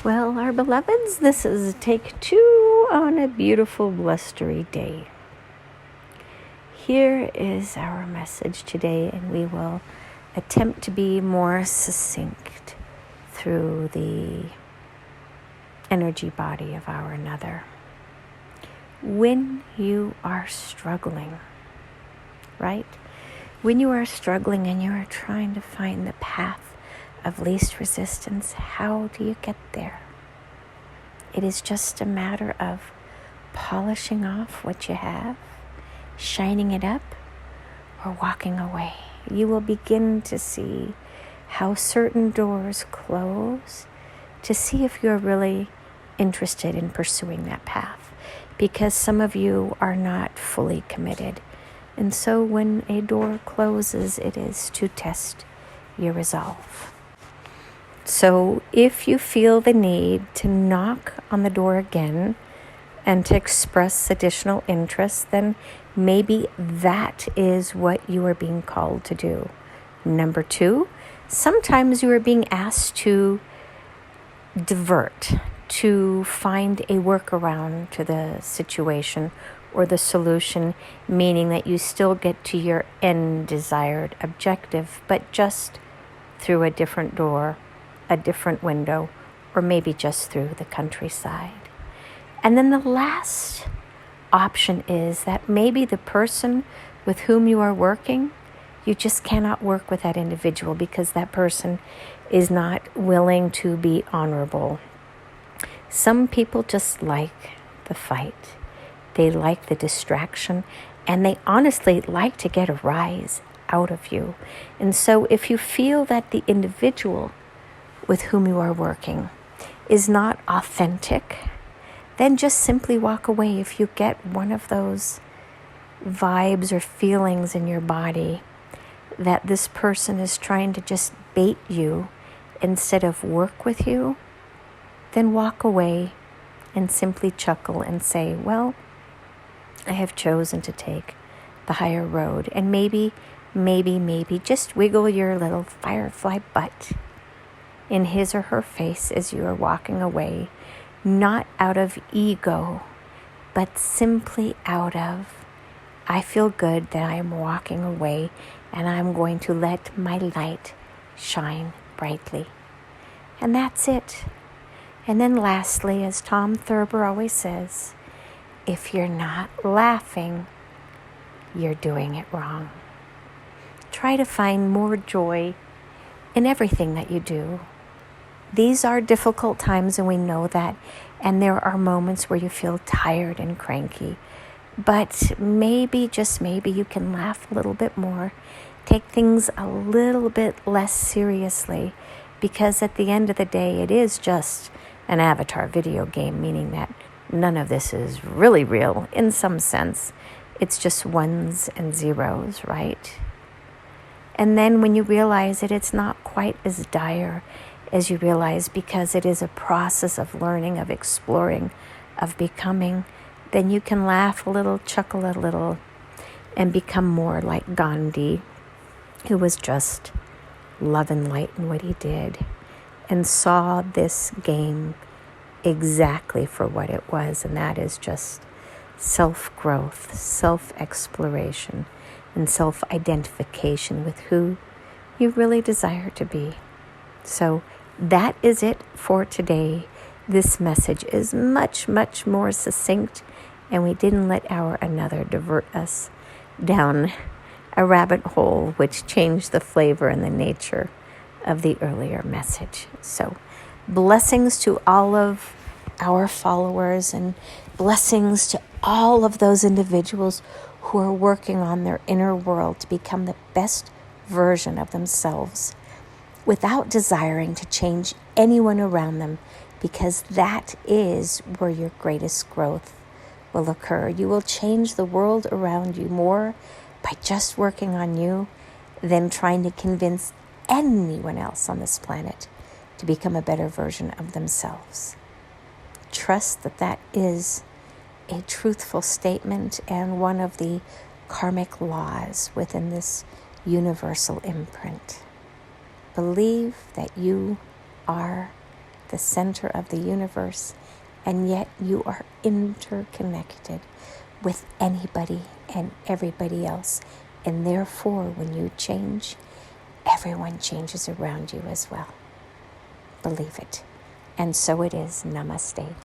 Well, our beloveds, this is take 2 on a beautiful blustery day. Here is our message today, and we will attempt to be more succinct through the energy body of our another. When you are struggling, right? When you are struggling and you are trying to find the path of least resistance, how do you get there? It is just a matter of polishing off what you have, shining it up, or walking away. You will begin to see how certain doors close, to see if you're really interested in pursuing that path, because some of you are not fully committed. And so when a door closes, it is to test your resolve. So if you feel the need to knock on the door again and to express additional interest, then maybe that is what you are being called to do. Number 2, sometimes you are being asked to divert, to find a workaround to the situation or the solution, meaning that you still get to your end desired objective, but just through a different door, a different window, or maybe just through the countryside. And then the last option is that maybe the person with whom you are working, you just cannot work with that individual because that person is not willing to be honorable. Some people just like the fight. They like the distraction, and they honestly like to get a rise out of you. And so if you feel that the individual with whom you are working is not authentic, then just simply walk away. If you get one of those vibes or feelings in your body that this person is trying to just bait you instead of work with you, then walk away and simply chuckle and say, well, I have chosen to take the higher road. And maybe, just wiggle your little firefly butt in his or her face as you are walking away, not out of ego, but simply out of, I feel good that I am walking away and I'm going to let my light shine brightly. And that's it. And then lastly, as Tom Thurber always says, if you're not laughing, you're doing it wrong. Try to find more joy in everything that you do. These are difficult times, and we know that, and there are moments where you feel tired and cranky. But maybe, just maybe, you can laugh a little bit more, take things a little bit less seriously, because at the end of the day, it is just an avatar video game, meaning that none of this is really real in some sense. It's just ones and zeros, right? And then when you realize it, it's not quite as dire as you realize, because it is a process of learning, of exploring, of becoming, then you can laugh a little, chuckle a little, and become more like Gandhi, who was just love and light in what he did, and saw this game exactly for what it was, and that is just self-growth, self-exploration, and self-identification with who you really desire to be. So that is it for today. This message is much, much more succinct, and we didn't let our another divert us down a rabbit hole which changed the flavor and the nature of the earlier message. So blessings to all of our followers, and blessings to all of those individuals who are working on their inner world to become the best version of themselves without desiring to change anyone around them, because that is where your greatest growth will occur. You will change the world around you more by just working on you than trying to convince anyone else on this planet to become a better version of themselves. Trust that that is a truthful statement and one of the karmic laws within this universal imprint. Believe that you are the center of the universe, and yet you are interconnected with anybody and everybody else. And therefore, when you change, everyone changes around you as well. Believe it. And so it is. Namaste.